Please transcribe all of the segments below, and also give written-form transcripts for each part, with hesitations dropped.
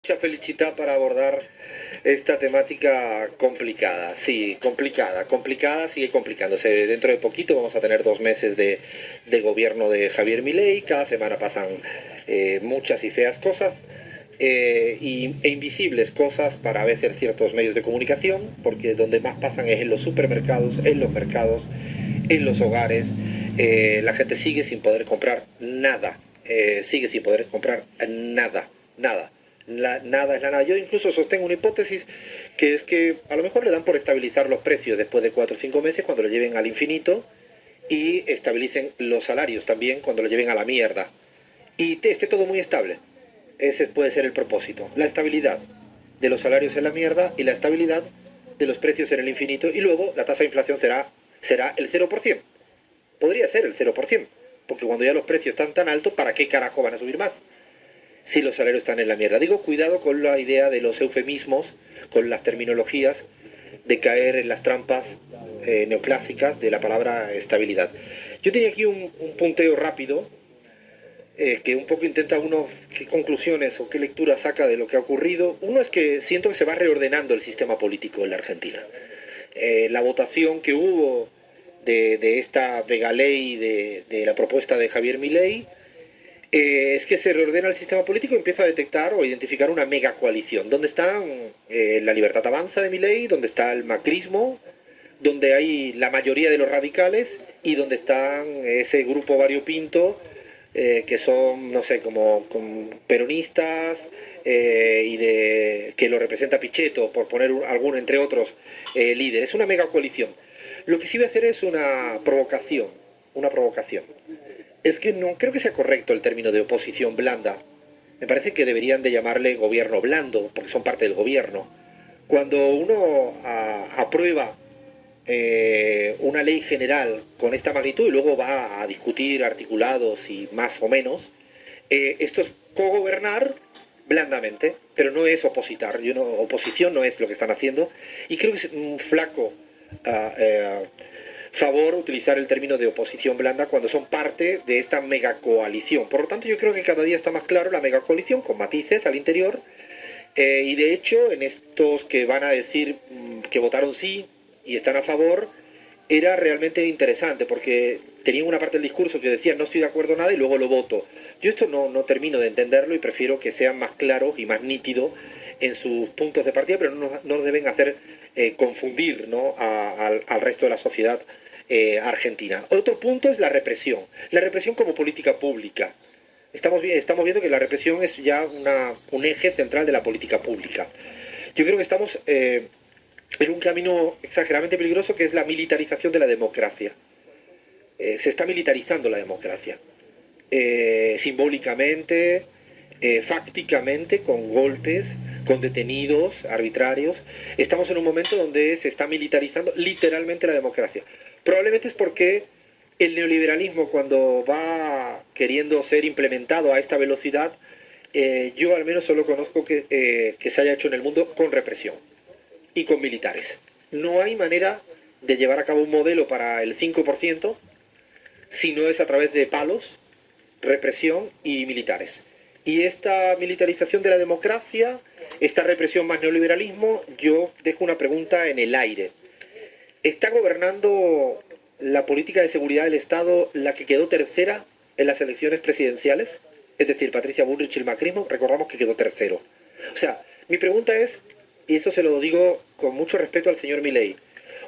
mucha felicidad para abordar esta temática complicada. Sí, complicada, sigue complicándose. Dentro de poquito vamos a tener 2 meses de gobierno de Javier Milei. Cada semana pasan muchas y feas cosas. E invisibles cosas para a veces ciertos medios de comunicación, porque donde más pasan es en los supermercados, en los mercados, en los hogares. La gente sigue sin poder comprar nada, sigue sin poder comprar nada, nada. Nada es la nada. Yo incluso sostengo una hipótesis que es que a lo mejor le dan por estabilizar los precios después de 4 o 5 meses cuando lo lleven al infinito y estabilicen los salarios también cuando lo lleven a la mierda. Y esté todo muy estable. Ese puede ser el propósito. La estabilidad de los salarios en la mierda y la estabilidad de los precios en el infinito. Y luego la tasa de inflación será el 0%. Podría ser el 0%. Porque cuando ya los precios están tan altos, ¿para qué carajo van a subir más? Si los salarios están en la mierda. Digo, cuidado con la idea de los eufemismos, con las terminologías, de caer en las trampas neoclásicas de la palabra estabilidad. Yo tenía aquí un punteo rápido que un poco intenta uno qué conclusiones o qué lectura saca de lo que ha ocurrido. Uno es que siento que se va reordenando el sistema político en la Argentina. La votación que hubo de esta Vega Ley, de la propuesta de Javier Milei, es que se reordena el sistema político y empieza a detectar o identificar una mega coalición, donde están la Libertad Avanza de Milei, donde está el macrismo, donde hay la mayoría de los radicales y donde están ese grupo variopinto que son, no sé, como peronistas que lo representa Pichetto, por poner alguno entre otros líderes. Es una mega coalición. Lo que sí voy a hacer es una provocación, una provocación. Es que no creo que sea correcto el término de oposición blanda. Me parece que deberían de llamarle gobierno blando, porque son parte del gobierno. Cuando uno aprueba una ley general con esta magnitud y luego va a discutir articulados y más o menos, esto es cogobernar blandamente, pero no es opositar. Oposición no es lo que están haciendo y creo que es un flaco favor utilizar el término de oposición blanda cuando son parte de esta megacoalición. Por lo tanto, yo creo que cada día está más claro la megacoalición con matices al interior y de hecho en estos que van a decir que votaron sí y están a favor, era realmente interesante porque tenían una parte del discurso que decía no estoy de acuerdo en nada y luego lo voto. Yo esto no termino de entenderlo y prefiero que sean más claros y más nítidos en sus puntos de partida, pero no nos deben hacer confundir, ¿no?, al resto de la sociedad argentina. Otro punto es la represión como política pública. Estamos viendo que la represión es ya un eje central de la política pública. Yo creo que estamos en un camino exageradamente peligroso que es la militarización de la democracia. Se está militarizando la democracia. Simbólicamente, fácticamente, con golpes, con detenidos arbitrarios. Estamos en un momento donde se está militarizando literalmente la democracia. Probablemente es porque el neoliberalismo, cuando va queriendo ser implementado a esta velocidad, yo al menos solo conozco que se haya hecho en el mundo con represión y con militares. No hay manera de llevar a cabo un modelo para el 5% si no es a través de palos, represión y militares. Y esta militarización de la democracia, esta represión más neoliberalismo, yo dejo una pregunta en el aire. ¿Está gobernando la política de seguridad del Estado la que quedó tercera en las elecciones presidenciales? Es decir, Patricia Bullrich y el macrismo, recordamos que quedó tercero. O sea, mi pregunta es, y eso se lo digo con mucho respeto al señor Milei,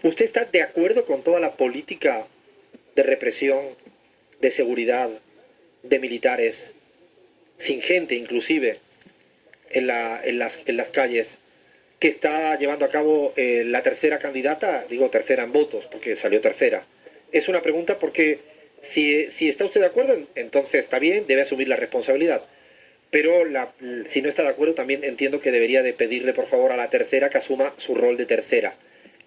¿usted está de acuerdo con toda la política de represión, de seguridad, de militares, sin gente inclusive, en las calles, que está llevando a cabo la tercera candidata? Digo tercera en votos, porque salió tercera. Es una pregunta porque si está usted de acuerdo, entonces está bien, debe asumir la responsabilidad. Pero si no está de acuerdo, también entiendo que debería de pedirle por favor a la tercera que asuma su rol de tercera.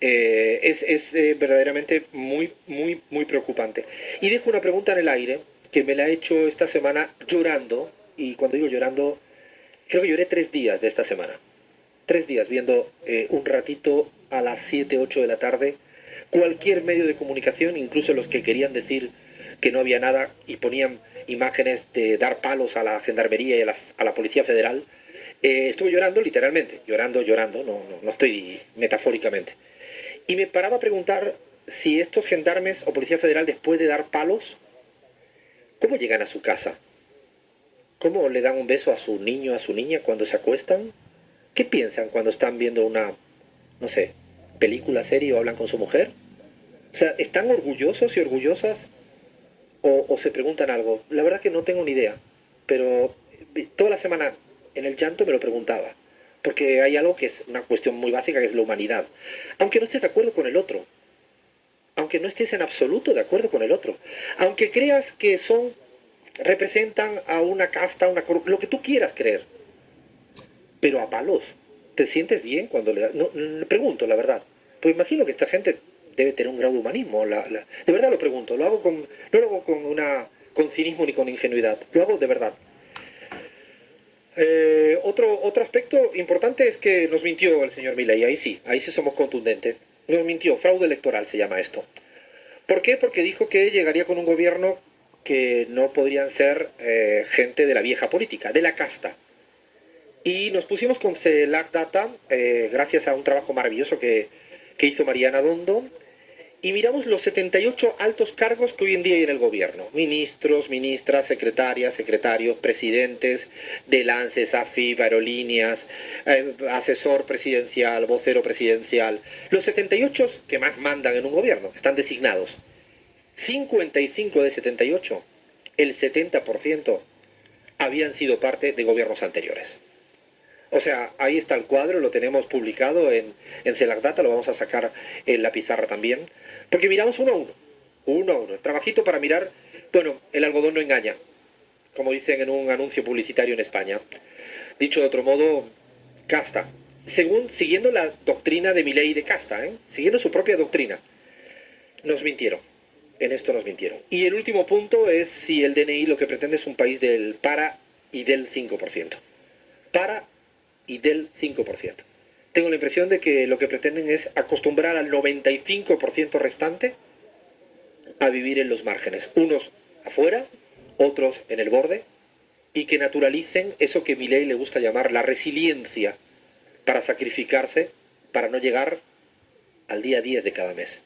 Es verdaderamente muy, muy, muy preocupante. Y dejo una pregunta en el aire que me la ha hecho esta semana llorando, y cuando digo llorando, creo que lloré 3 días de esta semana. 3 días viendo un ratito a las 7, 8 de la tarde, cualquier medio de comunicación, incluso los que querían decir que no había nada y ponían imágenes de dar palos a la gendarmería y a la Policía Federal, Estuve llorando literalmente, llorando, no estoy metafóricamente. Y me paraba a preguntar si estos gendarmes o Policía Federal, después de dar palos, ¿cómo llegan a su casa? ¿Cómo le dan un beso a su niño, a su niña cuando se acuestan? ¿Qué piensan cuando están viendo una, no sé, película, serie o hablan con su mujer? O sea, ¿están orgullosos y orgullosas o se preguntan algo? La verdad que no tengo ni idea, pero toda la semana en el llanto me lo preguntaba, porque hay algo que es una cuestión muy básica, que es la humanidad. Aunque no estés de acuerdo con el otro, aunque no estés en absoluto de acuerdo con el otro, aunque creas que representan a una casta, lo que tú quieras creer, pero a palos. ¿Te sientes bien cuando le das? No, le pregunto, la verdad. Pues imagino que esta gente debe tener un grado de humanismo. De verdad lo pregunto. No lo hago con cinismo ni con ingenuidad. Lo hago de verdad. Otro aspecto importante es que nos mintió el señor Milei. Ahí sí somos contundentes. Nos mintió. Fraude electoral se llama esto. ¿Por qué? Porque dijo que llegaría con un gobierno que no podrían ser gente de la vieja política, de la casta. Y nos pusimos con CELAC Data, gracias a un trabajo maravilloso que hizo Mariana Dondo, y miramos los 78 altos cargos que hoy en día hay en el gobierno. Ministros, ministras, secretarias, secretarios, presidentes de ANSES, AFIP, aerolíneas, asesor presidencial, vocero presidencial. Los 78 que más mandan en un gobierno, están designados. 55 de 78, el 70%, habían sido parte de gobiernos anteriores. O sea, ahí está el cuadro, lo tenemos publicado en CELAC Data, lo vamos a sacar en la pizarra también, porque miramos uno a uno, trabajito para mirar, bueno, el algodón no engaña, como dicen en un anuncio publicitario en España. Dicho de otro modo, casta, siguiendo la doctrina de Milei de casta, siguiendo su propia doctrina, nos mintieron. En esto nos mintieron. Y el último punto es si el DNI lo que pretende es un país del para y del 5%. Para y del 5%. Tengo la impresión de que lo que pretenden es acostumbrar al 95% restante a vivir en los márgenes. Unos afuera, otros en el borde, y que naturalicen eso que Milei le gusta llamar la resiliencia para sacrificarse, para no llegar al día 10 de cada mes.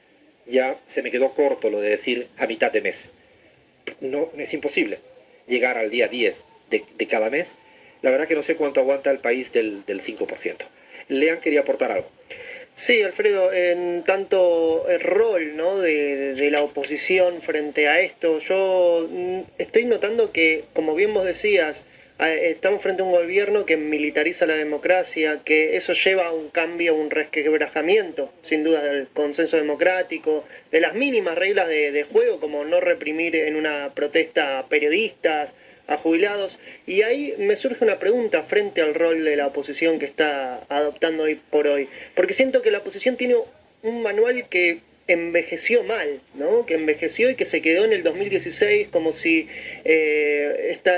Ya se me quedó corto lo de decir a mitad de mes. No, es imposible llegar al día 10 de cada mes. La verdad que no sé cuánto aguanta el país del 5%. Lean quería aportar algo. Sí, Alfredo, en tanto el rol, ¿no?, de la oposición frente a esto, yo estoy notando que, como bien vos decías, estamos frente a un gobierno que militariza la democracia, que eso lleva a un cambio, un resquebrajamiento, sin duda, del consenso democrático, de las mínimas reglas de juego, como no reprimir en una protesta a periodistas, a jubilados. Y ahí me surge una pregunta frente al rol de la oposición que está adoptando hoy por hoy. Porque siento que la oposición tiene un manual que envejeció mal, ¿no? Que envejeció y que se quedó en el 2016 como si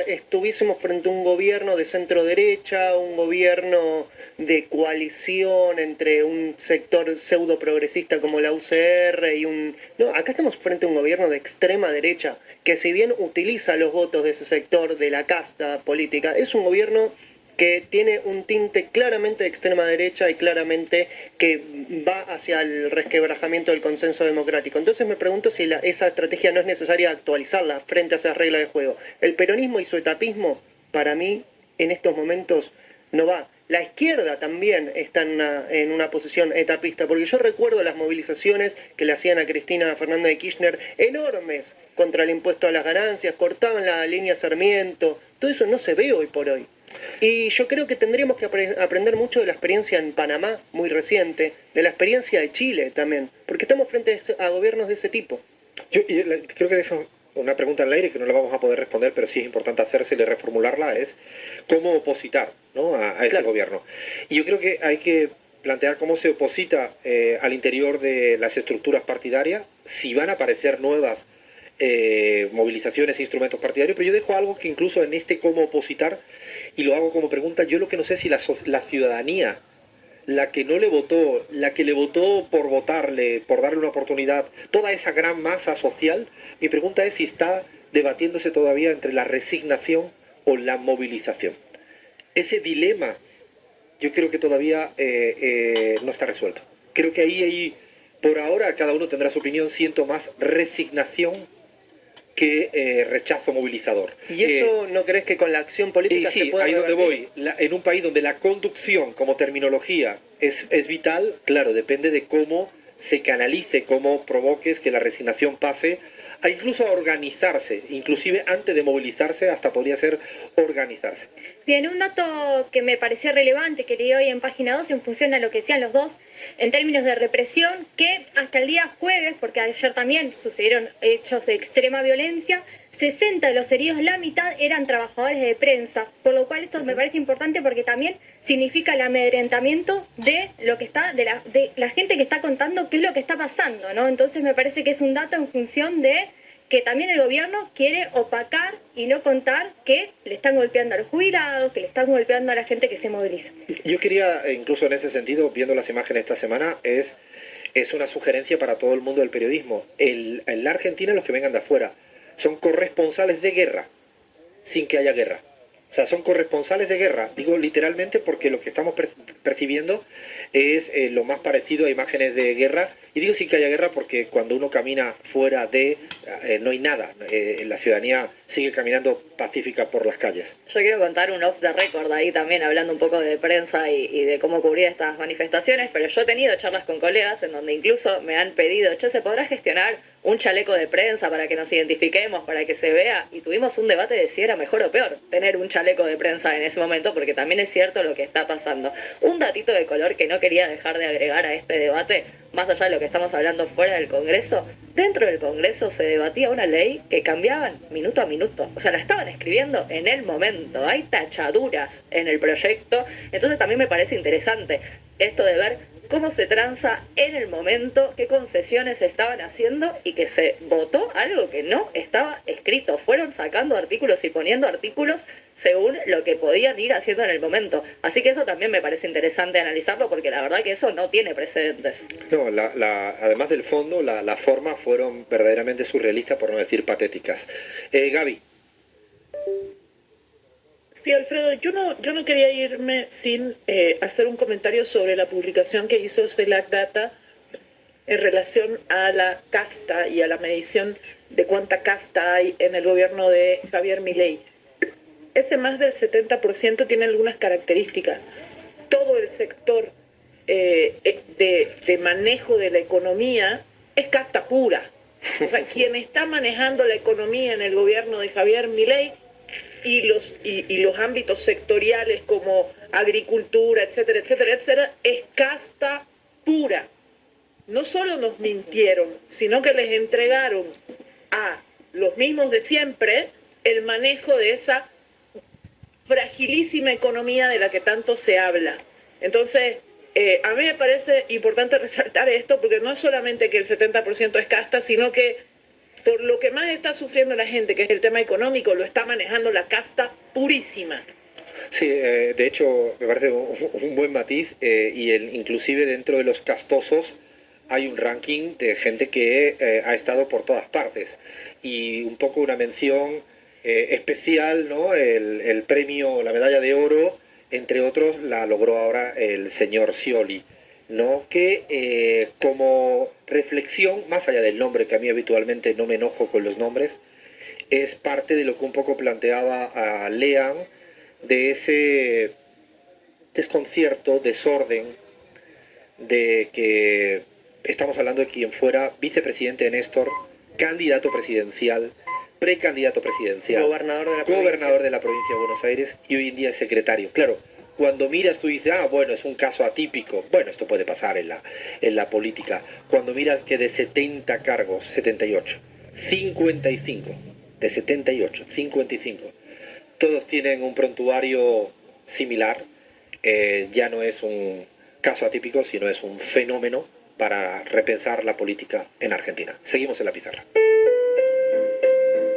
estuviésemos frente a un gobierno de centro derecha, un gobierno de coalición entre un sector pseudo progresista como la UCR y un... No, acá estamos frente a un gobierno de extrema derecha que, si bien utiliza los votos de ese sector, de la casta política, es un gobierno que tiene un tinte claramente de extrema derecha y claramente que va hacia el resquebrajamiento del consenso democrático. Entonces me pregunto si esa estrategia no es necesaria actualizarla frente a esas reglas de juego. El peronismo y su etapismo, para mí, en estos momentos no va. La izquierda también está en una posición etapista, porque yo recuerdo las movilizaciones que le hacían a Cristina Fernández de Kirchner, enormes, contra el impuesto a las ganancias, cortaban la línea Sarmiento, todo eso no se ve hoy por hoy. Y yo creo que tendríamos que aprender mucho de la experiencia en Panamá, muy reciente, de la experiencia de Chile también, porque estamos frente a gobiernos de ese tipo. Yo creo que dejo una pregunta en el aire que no la vamos a poder responder, pero sí es importante hacérsela y reformularla, es cómo opositar, ¿no?, a este gobierno. Y yo creo que hay que plantear cómo se oposita al interior de las estructuras partidarias, si van a aparecer nuevas movilizaciones e instrumentos partidarios, pero yo dejo algo que incluso en este cómo opositar, y lo hago como pregunta, yo lo que no sé si la ciudadanía, la que no le votó, la que le votó por votarle, por darle una oportunidad, toda esa gran masa social, mi pregunta es si está debatiéndose todavía entre la resignación o la movilización. Ese dilema yo creo que todavía no está resuelto. Creo que ahí, por ahora, cada uno tendrá su opinión. Siento más resignación que rechazo movilizador. ¿Y eso no crees que con la acción política se puede ahí donde revertir? voy. En un país donde la conducción como terminología es vital, claro, depende de cómo se canalice, cómo provoques que la resignación pase a incluso a organizarse, inclusive antes de movilizarse, hasta podría ser organizarse. Bien, un dato que me pareció relevante que leí hoy en Página 2 en función a lo que decían los dos en términos de represión, que hasta el día jueves, porque ayer también sucedieron hechos de extrema violencia, 60 de los heridos, la mitad eran trabajadores de prensa, por lo cual esto me parece importante porque también significa el amedrentamiento de lo que está, de la gente que está contando qué es lo que está pasando, ¿no? Entonces me parece que es un dato en función de que también el gobierno quiere opacar y no contar que le están golpeando a los jubilados, que le están golpeando a la gente que se moviliza. Yo quería, incluso en ese sentido, viendo las imágenes esta semana, es una sugerencia para todo el mundo del periodismo. En la Argentina, los que vengan de afuera son corresponsales de guerra, sin que haya guerra. O sea, son corresponsales de guerra, digo literalmente porque lo que estamos percibiendo es lo más parecido a imágenes de guerra. Y digo sin que haya guerra porque cuando uno camina fuera de... no hay nada. La ciudadanía sigue caminando pacífica por las calles. Yo quiero contar un off the record ahí también, hablando un poco de prensa y de cómo cubrir estas manifestaciones, pero yo he tenido charlas con colegas en donde incluso me han pedido, che, ¿se podrá gestionar un chaleco de prensa para que nos identifiquemos, para que se vea? Y tuvimos un debate de si era mejor o peor tener un chaleco de prensa en ese momento, porque también es cierto lo que está pasando. Un datito de color que no quería dejar de agregar a este debate, más allá de lo que estamos hablando fuera del Congreso, dentro del Congreso se debatía una ley que cambiaban minuto a minuto. O sea, la estaban escribiendo en el momento. Hay tachaduras en el proyecto. Entonces también me parece interesante esto de ver cómo se tranza en el momento, qué concesiones se estaban haciendo y que se votó algo que no estaba escrito. Fueron sacando artículos y poniendo artículos según lo que podían ir haciendo en el momento. Así que eso también me parece interesante analizarlo porque la verdad que eso no tiene precedentes. No, además del fondo, la forma fueron verdaderamente surrealistas, por no decir patéticas. Gaby. Sí, Alfredo, yo no quería irme sin hacer un comentario sobre la publicación que hizo CELAC Data en relación a la casta y a la medición de cuánta casta hay en el gobierno de Javier Milei. Ese más del 70% tiene algunas características. Todo el sector de manejo de la economía es casta pura. O sea, quien está manejando la economía en el gobierno de Javier Milei y los ámbitos sectoriales como agricultura, etcétera, etcétera, etcétera, es casta pura. No solo nos mintieron, sino que les entregaron a los mismos de siempre el manejo de esa fragilísima economía de la que tanto se habla. Entonces, a mí me parece importante resaltar esto, porque no es solamente que el 70% es casta, sino que por lo que más está sufriendo la gente, que es el tema económico, lo está manejando la casta purísima. Sí, de hecho, me parece un buen matiz y inclusive dentro de los castosos hay un ranking de gente que ha estado por todas partes y un poco una mención especial, ¿no? El premio, la medalla de oro, entre otros, la logró ahora el señor Scioli, ¿no? Que como reflexión, más allá del nombre, que a mí habitualmente no me enojo con los nombres, es parte de lo que un poco planteaba a Lean, de ese desconcierto, desorden, de que estamos hablando de quien fuera vicepresidente de Néstor, candidato presidencial, precandidato presidencial, gobernador de la provincia de Buenos Aires y hoy en día es secretario. Claro, cuando miras tú dices, bueno, es un caso atípico. Bueno, esto puede pasar en la política. Cuando miras que de 70 cargos, 78, 55, de 78, 55, todos tienen un prontuario similar, ya no es un caso atípico, sino es un fenómeno para repensar la política en Argentina. Seguimos en la pizarra.